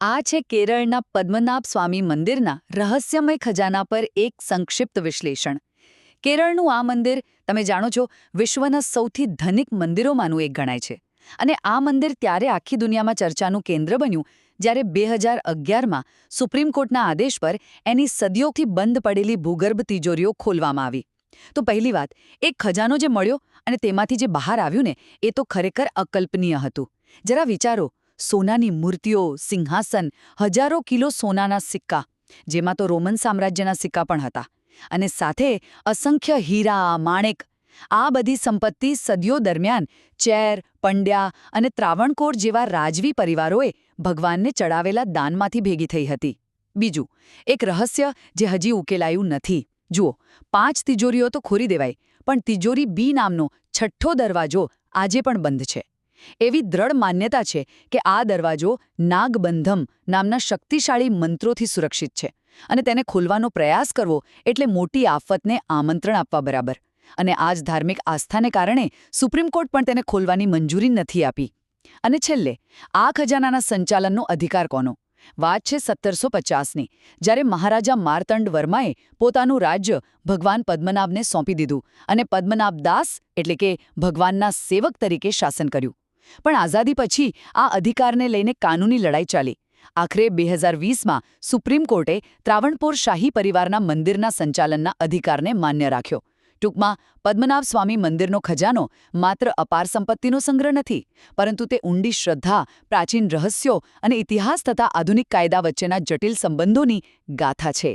આ છે કેરળના પદ્મનાભ સ્વામી મંદિરના રહસ્યમય ખજાના પર એક સંક્ષિપ્ત વિશ્લેષણ. કેરળનું આ મંદિર, તમે જાણો છો, વિશ્વના સૌથી ધનિક મંદિરોમાંનું એક ગણાય છે. અને આ મંદિર ત્યારે આખી દુનિયામાં ચર્ચાનું કેન્દ્ર બન્યું જ્યારે 2011માં સુપ્રીમ કોર્ટના આદેશ પર એની સદીઓથી બંધ પડેલી ભૂગર્ભ તિજોરીઓ ખોલવામાં આવી. તો પહેલી વાત, એક ખજાનો જે મળ્યો અને તેમાંથી જે બહાર આવ્યું ને, એ તો ખરેખર અકલ્પનીય હતું. જરા વિચારો, સોનાની મૂર્તિઓ, સિંહાસન, હજારો કિલો સોનાના સિક્કા, જેમાં તો રોમન સામ્રાજ્યના સિક્કા પણ હતા, અને સાથે અસંખ્ય હીરા, માણેક. આ બધી સંપત્તિ સદીઓ દરમિયાન ચેર, પંડ્યા અને ત્રાવણકોર જેવા રાજવી પરિવારોએ ભગવાનને ચડાવેલા દાનમાંથી ભેગી થઈ હતી. બીજું, એક રહસ્ય જે હજી ઉકેલાયું નથી. જુઓ, 5 તિજોરીઓ તો ખોરી દેવાય, પણ તિજોરી બી નામનો છઠ્ઠો દરવાજો આજે પણ બંધ છે. એવી દ્રઢ માન્યતા છે કે આ દરવાજો નાગબંધમ નામના શક્તિશાળી મંત્રોથી સુરક્ષિત છે, અને તેને ખોલવાનો પ્રયાસ કરવો એટલે મોટી આફતને આમંત્રણ આપવા બરાબર. અને આ જ ધાર્મિક આસ્થાને કારણે સુપ્રીમ કોર્ટ પણ તેને ખોલવાની મંજૂરી નથી આપી. અને છેલ્લે, આ ખજાનાના સંચાલનનો અધિકાર કોનો? વાત છે 1750ની, જ્યારે મહારાજા માર્તંડ વર્માએ પોતાનું રાજ્ય ભગવાન પદ્મનાભને સોંપી દીધું અને પદ્મનાભ દાસ એટલે કે ભગવાનના સેવક તરીકે શાસન કર્યું. પણ આઝાદી પછી આ અધિકારને લઈને કાનૂની લડાઈ ચાલી. આખરે 2020માં સુપ્રીમ કોર્ટે ત્રાવણકોર શાહી પરિવારના મંદિરના સંચાલનના અધિકારને માન્ય રાખ્યો. ટૂંકમાં, પદ્મનાભ સ્વામી મંદિરનો ખજાનો માત્ર અપાર સંપત્તિનો સંગ્રહ નથી, પરંતુ તે ઊંડી શ્રદ્ધા, પ્રાચીન રહસ્યો અને ઇતિહાસ તથા આધુનિક કાયદા વચ્ચેના જટિલ સંબંધોની ગાથા છે.